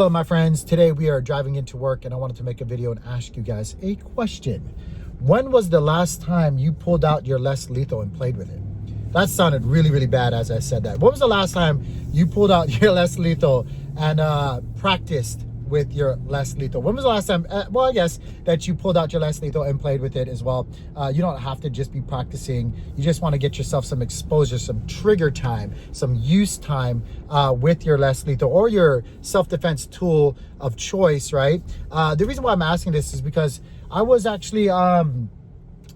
Hello my friends, today we are driving into work and I wanted to make a video and ask you guys a question. When was the last time you pulled out your less lethal and played with it? That sounded really bad as I said that. When was the last time you pulled out your less lethal and practiced with your less lethal? When was the last time, well I guess, that you pulled out your less lethal and played with it as well? You don't have to just be practicing. You just want to get yourself some exposure, some trigger time, some use time with your less lethal or your self-defense tool of choice, right? The reason why I'm asking this is because I was actually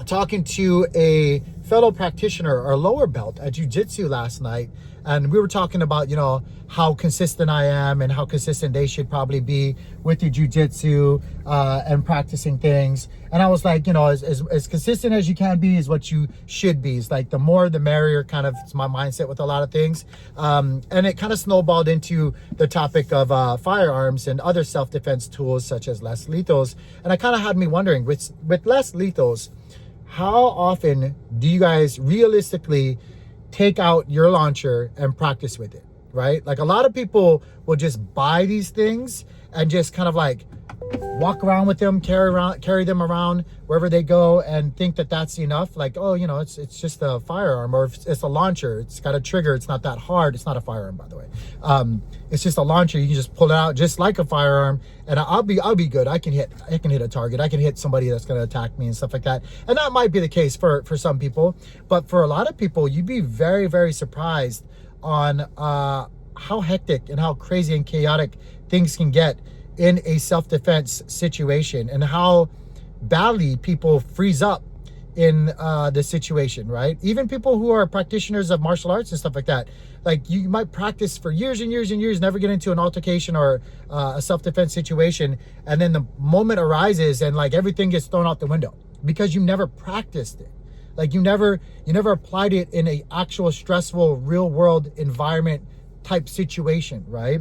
talking to a fellow practitioner or lower belt at jiu-jitsu last night, and we were talking about, you know, how consistent I am and how consistent they should probably be with the jiu-jitsu and practicing things. And I was like, you know, as consistent as you can be is what you should be. It's like the more the merrier, kind of, it's my mindset with a lot of things. And it kind of snowballed into the topic of firearms and other self-defense tools such as less lethals. And it kind of had me wondering, with less lethals, how often do you guys realistically take out your launcher and practice with it, right? Like a lot of people will just buy these things and just kind of like walk around with them, carry them around wherever they go and think that that's enough. Like, oh, you know, it's just a firearm, or if it's a launcher, it's got a trigger, it's not that hard. It's not a firearm, by the way. It's just a launcher. You can just pull it out just like a firearm and I'll be good. I can hit a target. I can hit somebody that's going to attack me and stuff like that. And that might be the case for some people, but for a lot of people, you'd be very surprised on how hectic and how crazy and chaotic things can get in a self-defense situation and how badly people freeze up in the situation, right? Even people who are practitioners of martial arts and stuff like that, like you might practice for years and years, never get into an altercation or a self-defense situation, and then the moment arises and like everything gets thrown out the window because you never practiced it. Like you never applied it in a actual stressful real world environment type situation, right?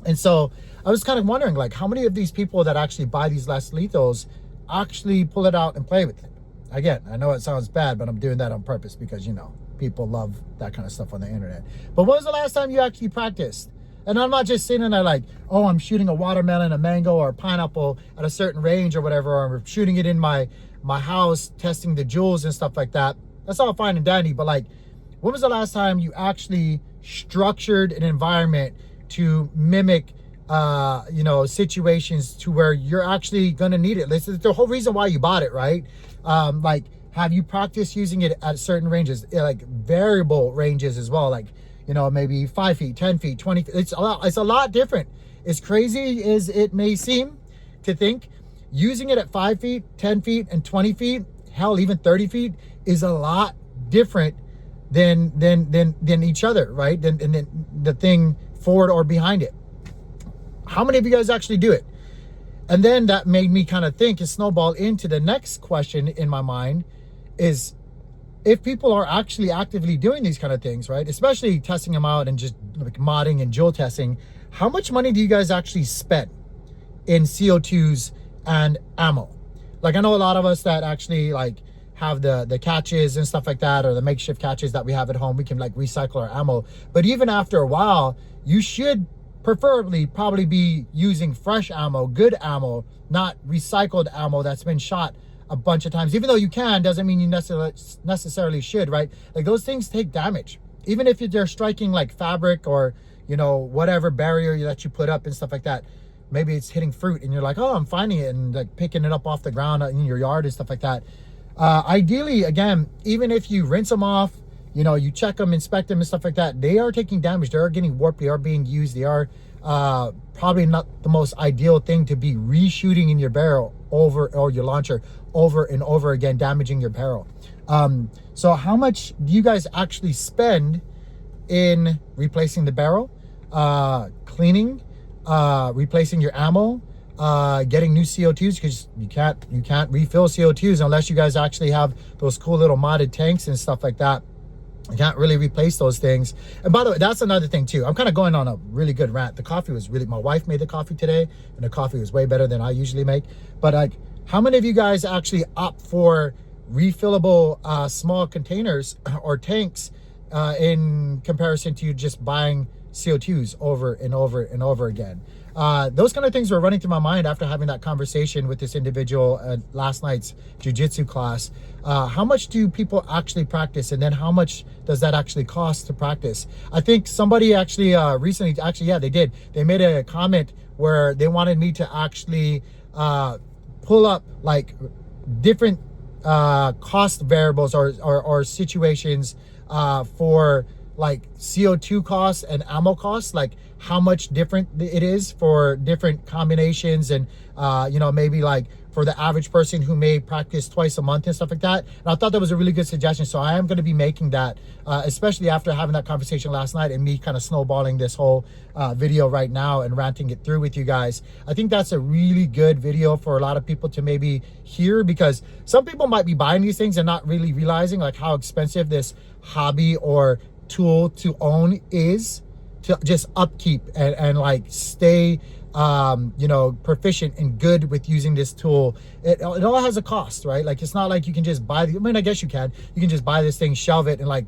And so I was kind of wondering, like, how many of these people that actually buy these less lethals actually pull it out and play with it? Again, I know it sounds bad, but I'm doing that on purpose because, you know, people love that kind of stuff on the internet. But when was the last time you actually practiced? And I'm not just sitting there like, oh, I'm shooting a watermelon, a mango, or a pineapple at a certain range or whatever, or I'm shooting it in my house, testing the jewels and stuff like that. That's all fine and dandy, but like, when was the last time you actually structured an environment to mimic you know, situations to where you're actually gonna need it? This is the whole reason why you bought it, right? Like, have you practiced using it at certain ranges, like variable ranges as well, like, you know, maybe 5 feet, 10 feet, 20 feet? It's a lot different. As crazy as it may seem to think, using it at 5 feet, 10 feet, and 20 feet, hell, even 30 feet is a lot different than each other, right? Than the thing forward or behind it. How many of you guys actually do it? And then that made me kind of think and snowball into the next question in my mind is, if people are actually actively doing these kind of things, right? Especially testing them out and just like modding and jewel testing, how much money do you guys actually spend in CO2s and ammo? Like, I know a lot of us that actually like have the catches and stuff like that, or the makeshift catches that we have at home, we can like recycle our ammo. But even after a while, you should preferably probably be using fresh ammo, good ammo, not recycled ammo that's been shot a bunch of times. Even though you can, doesn't mean you necessarily should, right? Like, those things take damage. Even if they're striking like fabric or, you know, whatever barrier that you put up and stuff like that. Maybe it's hitting fruit and you're like, oh, I'm finding it, and like picking it up off the ground in your yard and stuff like that. Ideally, again, even if you rinse them off, you know, you check them, inspect them and stuff like that, they are taking damage. They are getting warped. They are being used. They are probably not the most ideal thing to be reshooting in your barrel over, or your launcher over and over again, damaging your barrel. So how much do you guys actually spend in replacing the barrel, cleaning, replacing your ammo, getting new CO2s? Because you can't refill CO2s unless you guys actually have those cool little modded tanks and stuff like that. You can't really replace those things. And by the way, that's another thing too. I'm kind of going on a really good rant. The coffee was really, my wife made the coffee today, and the coffee was way better than I usually make. But like, how many of you guys actually opt for refillable small containers or tanks in comparison to just buying CO2s over and over and over again. Those kind of things were running through my mind after having that conversation with this individual at last night's jiu-jitsu class. How much do people actually practice, and then how much does that actually cost to practice? I think somebody actually recently, yeah, they did. They made a comment where they wanted me to actually pull up like different cost variables or situations for like CO2 costs and ammo costs, like how much different it is for different combinations, and you know, maybe like for the average person who may practice twice a month and stuff like that. And I thought that was a really good suggestion. So I am going to be making that, especially after having that conversation last night and me kind of snowballing this whole video right now and ranting it through with you guys. I think that's a really good video for a lot of people to maybe hear, because some people might be buying these things and not really realizing like how expensive this hobby or tool to own is, to just upkeep and like stay you know, proficient and good with using this tool. It all has a cost, right? Like, it's not like you can just buy I mean, I guess you can just buy this thing, shelve it, and like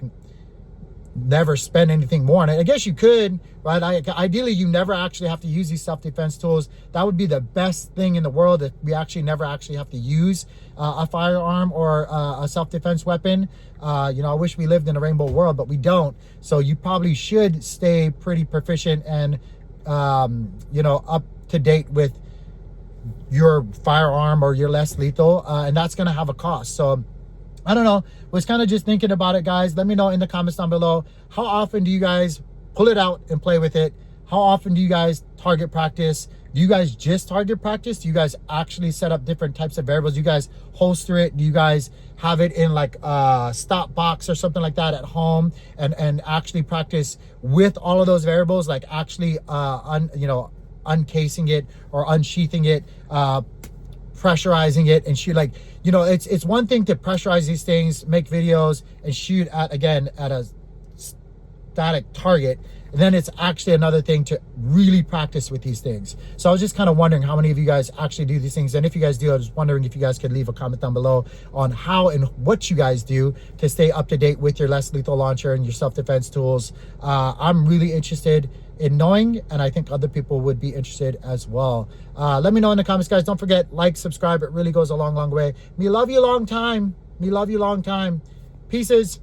never spend anything more on it. I guess you could, right? Ideally, you never actually have to use these self-defense tools. That would be the best thing in the world, if we actually never actually have to use a firearm or a self-defense weapon. You know, I wish we lived in a rainbow world, but we don't. So you probably should stay pretty proficient and you know, up to date with your firearm or your less lethal, and that's going to have a cost. So I don't know, was kind of just thinking about it, guys. Let me know in the comments down below, how often do you guys pull it out and play with it? How often do you guys target practice? Do you guys just target practice? Do you guys actually set up different types of variables? Do you guys holster it? Do you guys have it in like a stop box or something like that at home, and actually practice with all of those variables, like actually you know, uncasing it or unsheathing it, pressurizing it and shoot? Like, you know, it's one thing to pressurize these things, make videos and shoot at, again, at a static target, and then it's actually another thing to really practice with these things. So I was just kind of wondering how many of you guys actually do these things, and if you guys do, I was wondering if you guys could leave a comment down below on how and what you guys do to stay up to date with your less lethal launcher and your self-defense tools. I'm really interested in knowing, and I think other people would be interested as well. Let me know in the comments, guys. Don't forget, like, subscribe. It really goes a long way. Me love you long time. Me love you long time. Pieces.